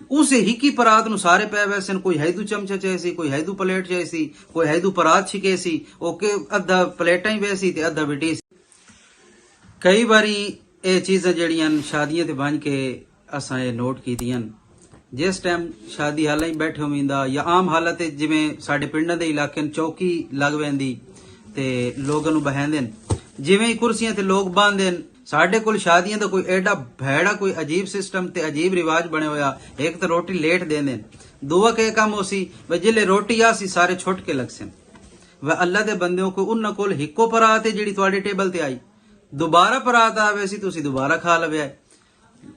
उस हिकी परात ਨੂੰ ਸਾਰੇ ਪੈ ਵੈਸਨ ਕੋਈ ਹੈਦੂ ਚਮਚਾ ਚਾਹੀਸੀ ਕੋਈ ਹੈਦੂ ਪਲੇਟ ਚਾਹੀਸੀ ਕੋਈ ਹੈਦੂ ਪਰਾਤ ਛਿਕੇਸੀ ਓਕੇ ਅੱਧਾ ਪਲੇਟਾਂ ਹੀ ਵੈਸੀ ਤੇ ਅੱਧਾ ਬਿਟੀ ਕਈ ਵਾਰੀ ਇਹ ਚੀਜ਼ਾਂ ਜਿਹੜੀਆਂ ਸ਼ਾਦੀਆਂ ਤੇ ਬਣ ਕੇ ਅਸਾਂ ਇਹ ਨੋਟ ਕੀਤੀਆਂ ਜਿਸ ਟਾਈਮ ਸ਼ਾਦੀ ਹਾਲਾਂ ਹੀ ਬੈਠੇ ਹੋਵਿੰਦਾ ਜਾਂ ਆਮ ਹਾਲਤ ਜਿਵੇਂ ਸਾਡੇ ਪਿੰਡਾਂ ਦੇ ਇਲਾਕੇ ਨੂੰ ਚੌਕੀ ਲੱਗ ਵੈਂਦੀ ਤੇ ਲੋਕਾਂ ਨੂੰ ਬਹਾਂਦੇ ਜਿਵੇਂ ਹੀ ਕੁਰਸੀਆਂ ਤੇ ਲੋਕ ਬਾਂਹਦੇ ਸਾਡੇ ਕੋਲ ਸ਼ਾਦੀਆਂ ਦਾ ਕੋਈ ਐਡਾ ਭੈੜਾ ਕੋਈ ਅਜੀਬ ਸਿਸਟਮ ਤੇ ਅਜੀਬ ਰਿਵਾਜ ਬਣੇ ਹੋਇਆ ਇੱਕ ਤਾਂ ਰੋਟੀ ਲੇਟ ਦੇਂਦੇ ਦੂਆ ਕੇ ਕੰਮ ਹੋਸੀ ਵੇ ਜਿਲੇ ਰੋਟੀ ਆਸੀ ਸਾਰੇ ਛੁੱਟ ਕੇ ਲਗਸਨ ਵੇ ਅੱਲਾ ਦੇ ਬੰਦਿਆਂ ਕੋ ਉਹਨਾਂ ਕੋਲ ਇੱਕੋ ਪਰਾਤ ਹੈ ਜਿਹੜੀ ਤੁਹਾਡੇ ਟੇਬਲ ਤੇ ਆਈ ਦੁਬਾਰਾ ਪਰਾਤ ਆਵੇ ਸੀ ਤੁਸੀਂ ਦੁਬਾਰਾ ਖਾ ਲਵਿਆ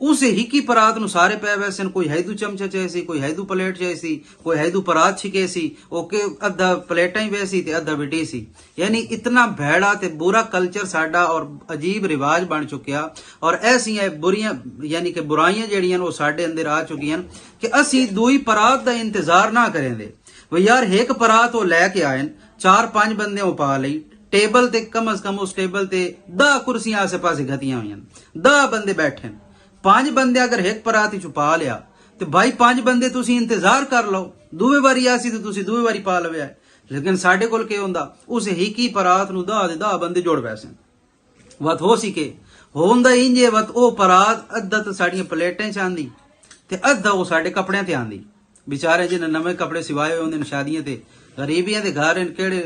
उस हिकी परात ਨੂੰ ਸਾਰੇ ਪੈ ਵੈਸਨ ਕੋਈ ਹੈਦੂ ਚਮਚਾ ਚਾਹੀਸੀ ਕੋਈ ਹੈਦੂ ਪਲੇਟ ਚਾਹੀਸੀ ਕੋਈ ਹੈਦੂ ਪਰਾਤ ਛਿਕੇਸੀ ओके ਅੱਧਾ ਪਲੇਟਾਂ ਹੀ ਵੈਸੀ ਤੇ ਅੱਧਾ ਬਿਟੀ ਸੀ ਯਾਨੀ ਇਤਨਾ ਭੈੜਾ ਤੇ ਬੁਰਾ ਕਲਚਰ ਸਾਡਾ ਔਰ ਅਜੀਬ ਰਿਵਾਜ ਬਣ ਚੁੱਕਿਆ ਔਰ ਐਸੀਆਂ ਬੁਰੀਆਂ ਯਾਨੀ ਕਿ ਬੁਰਾਈਆਂ ਜਿਹੜੀਆਂ ਉਹ ਸਾਡੇ ਅੰਦਰ ਆ ਚੁੱਕੀਆਂ ਕਿ ਅਸੀਂ ਦੂਈ ਪਰਾਤ ਦਾ ਇੰਤਜ਼ਾਰ ਨਾ ਕरेंगे ਵੇ ਯਾਰ ਇੱਕ ਪਰਾਤ ਉਹ ਲੈ ਕੇ ਆਏ 4-5 ਬੰਦੇ ਉਹ ਪਾ ਲਈ ਟੇਬਲ ਤੇ ਕਮ ਅਜ਼ ਕਮ ਉਸ ਟੇਬਲ ਤੇ 10 ਕੁਰਸੀਆਂ ਆਸੇ ਪਾਸੇ ਘਤੀਆਂ ਹੋਈਆਂ 10 ਬੰਦੇ ਬੈਠੇ 5 ਬੰਦੇ ਅਗਰ ਇੱਕ ਪਰਾਤ ਹੀ ਛੁਪਾ ਲਿਆ ਤੇ ਭਾਈ 5 ਬੰਦੇ ਤੁਸੀਂ ਇੰਤਜ਼ਾਰ ਕਰ ਲਓ ਦੂਵੇਂ ਵਾਰੀ ਆਸੀ ਤੇ ਤੁਸੀਂ ਦੂਵੇਂ ਵਾਰੀ ਪਾ ਲਵਿਆ ਲੇਕਿਨ ਸਾਡੇ ਕੋਲ ਕੀ ਹੁੰਦਾ ਉਸ ਹੀਕੀ ਪਰਾਤ ਨੂੰ 10 ਬੰਦੇ ਜੋੜ ਪੈਸੇ ਵਤ ਹੋ ਸੀ ਕਿ ਹੁੰਦਾ ਇੰਜੇ ਵਤ ਉਹ ਪਰਾਤ ਅੱਧਾ ਤਾਂ ਸਾਡੀਆਂ ਪਲੇਟਾਂ ਚ ਆਂਦੀ ਤੇ ਅੱਧਾ ਉਹ ਸਾਡੇ ਕੱਪੜਿਆਂ ਤੇ ਆਂਦੀ ਵਿਚਾਰੇ ਜਿਹਨੇ ਨਵੇਂ ਕੱਪੜੇ ਸਿਵਾਏ ਹੋਏ ਹੁੰਦੇ ਨੇ ਸ਼ਾਦੀਆਂ ਤੇ ਗਰੀਬੀਆਂ ਦੇ ਘਰ ਕਿਹੜੇ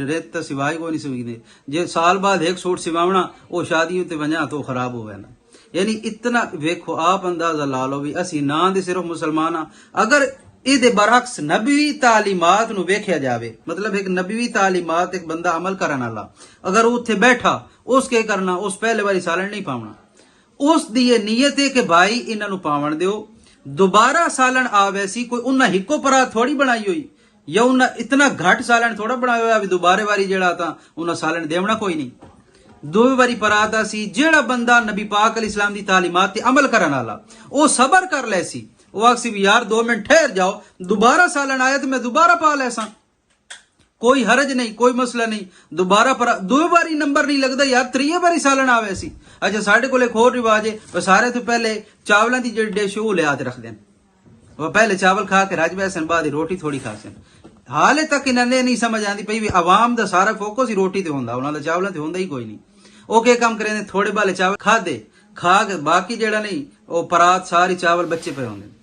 ਰੇਤ ਤਾਂ ਸਿਵਾਏ ਕੋਈ ਨਹੀਂ ਸਿਵੀਦੇ ਜੇ ਸਾਲ ਬਾਅਦ ਇੱਕ ਸੂਟ ਸਿਵਾਉਣਾ ਉਹ ਸ਼ਾਦੀ ਉੱਤੇ ਵਜਾ ਤੋਂ ਖਰਾਬ ਹੋਵੇ ਨਾ यानी इतना वेखो आप अंदाजा ला लो भी असी ना दे सिर्फ मुसलमान अगर इहदे बरअक्स नबवी तालीमात नू वेख्या जावे मतलब एक नबवी तालीमात एक बंदा अमल करन वाला अगर उत्थे बैठा उस के करना उस पहले वाली सालन नहीं पावना उस दी ये नीयत है कि भाई इन्हां नू पावन दियो दोबारा सालन आवे सी कोई उन्हां हिक्को परात थोड़ी बनाई हुई या उन्हां इतना घट सालन थोड़ा बनाया होया भी दोबारे वारी जेड़ा तां उन्हां सालन देवना कोई नहीं दोवे वारी परात सी जेड़ा बंदा नबी पाक अल इस्लाम दी तालीमात ते अमल करन वाला ओ सबर कर ले सी ओ आखसी भी यार 2 मिनट ठहर जाओ दोबारा सालन आया तो मैं दोबारा पा लेसा कोई हरज नहीं कोई मसला नहीं दोबारा पर दो बारी नंबर नहीं लगता यार 3 बारी सालन आवे सी अच्छा साडे कोल एक होर रिवाज है सारे तो पहले चावलों की जेड़ी डिश वो लिया रख देन वो पहले चावल खा के रज बैसन बाद रोटी थोड़ी खासन हाले तक इन्हें नहीं समझ आती पई भी आवाम दा सारा फोकस ही रोटी ते हुंदा उन्हां दा चावलां ते हुंदा ही कोई नहीं ओके काम करें थोड़े बाले चावल खा के बाकी जेड़ा नहीं वो परात सारी चावल बच्चे पे होंगे